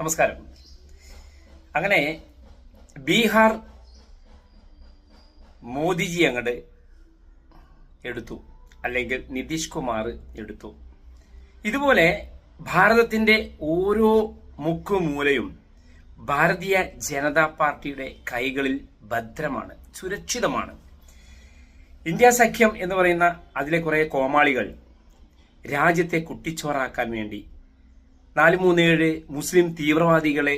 നമസ്കാരം. അങ്ങനെ ബീഹാർ മോദിജി അങ്ങോട്ട് എടുത്തു, അല്ലെങ്കിൽ നിതീഷ് കുമാർ എടുത്തു. ഇതുപോലെ ഭാരതത്തിന്റെ ഓരോ മുക്കുമൂലയും ഭാരതീയ ജനതാ പാർട്ടിയുടെ കൈകളിൽ ഭദ്രമാണ്, സുരക്ഷിതമാണ്. ഇന്ത്യ സഖ്യം എന്ന് പറയുന്ന അതിലെ കുറെ കോമാളികൾ രാജ്യത്തെ കുട്ടിച്ചോറാക്കാൻ വേണ്ടി 437 മുസ്ലിം തീവ്രവാദികളെ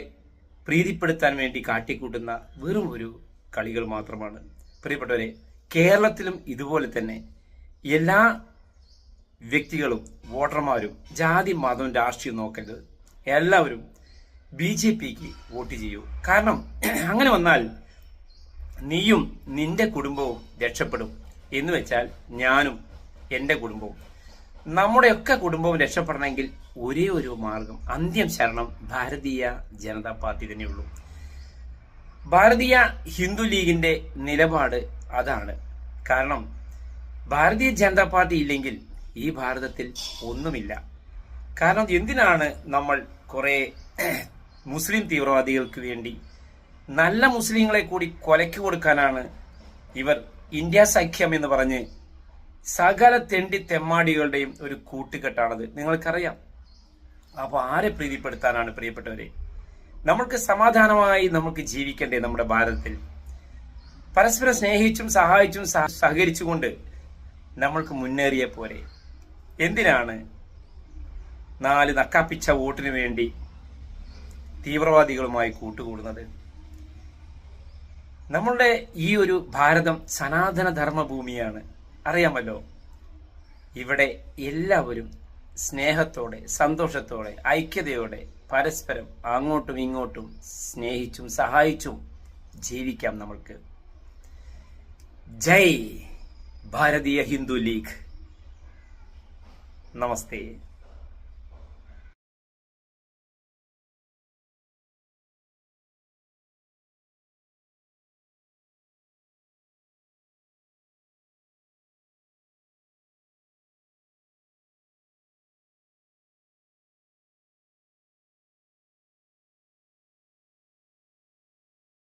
പ്രീതിപ്പെടുത്താൻ വേണ്ടി കാട്ടിക്കൂട്ടുന്ന വെറും ഒരു കളികൾ മാത്രമാണ്. പ്രിയപ്പെട്ടവരെ, കേരളത്തിലും ഇതുപോലെ തന്നെ എല്ലാ വ്യക്തികളും വോട്ടർമാരും ജാതി മതവും രാഷ്ട്രീയം നോക്കരുത്, എല്ലാവരും BJPക്ക് വോട്ട് ചെയ്യൂ. കാരണം അങ്ങനെ വന്നാൽ നീയും നിന്റെ കുടുംബവും രക്ഷപ്പെടും. എന്ന് വെച്ചാൽ ഞാനും എൻ്റെ കുടുംബവും, നമ്മുടെയൊക്കെ കുടുംബവും രക്ഷപ്പെടണമെങ്കിൽ ഒരേ ഒരു മാർഗം, അന്ത്യം ശരണം ഭാരതീയ ജനതാ പാർട്ടി തന്നെയുള്ളൂ. ഭാരതീയ ഹിന്ദു ലീഗിന്റെ നിലപാട് അതാണ്. കാരണം ഭാരതീയ ജനതാ പാർട്ടി ഇല്ലെങ്കിൽ ഈ ഭാരതത്തിൽ ഒന്നുമില്ല. കാരണം എന്തിനാണ് നമ്മൾ കുറെ മുസ്ലിം തീവ്രവാദികൾക്ക് വേണ്ടി നല്ല മുസ്ലിങ്ങളെ കൂടി കൊലയ്ക്ക് കൊടുക്കാനാണ് ഇവർ ഇന്ത്യ സഖ്യം എന്ന് പറഞ്ഞ് സകല തെണ്ടി തെമ്മാടികളുടെയും ഒരു കൂട്ടുകെട്ടാണത്, നിങ്ങൾക്കറിയാം. അപ്പൊ ആരെ പ്രീതിപ്പെടുത്താനാണ് പ്രിയപ്പെട്ടവരെ? നമ്മൾക്ക് സമാധാനമായി നമുക്ക് ജീവിക്കണ്ടേ നമ്മുടെ ഭാരതത്തിൽ? പരസ്പരം സ്നേഹിച്ചും സഹായിച്ചും സഹകരിച്ചുകൊണ്ട് നമ്മൾക്ക് മുന്നേറിയ പോരെ. എന്തിനാണ് 4 നക്കാപ്പിച്ച വോട്ടിന് വേണ്ടി തീവ്രവാദികളുമായി കൂട്ടുകൂടുന്നത്? നമ്മളുടെ ഈ ഒരു ഭാരതം സനാതന ധർമ്മഭൂമിയാണ്, അറിയാമല്ലോ. ഇവിടെ എല്ലാവരും സ്നേഹത്തോടെ, സന്തോഷത്തോടെ, ഐക്യതയോടെ പരസ്പരം അങ്ങോട്ടും ഇങ്ങോട്ടും സ്നേഹിച്ചും സഹായിച്ചും ജീവിക്കാം നമ്മൾക്ക്. ജയ് ഭാരതീയ ഹിന്ദു ലീഗ്. നമസ്തേ.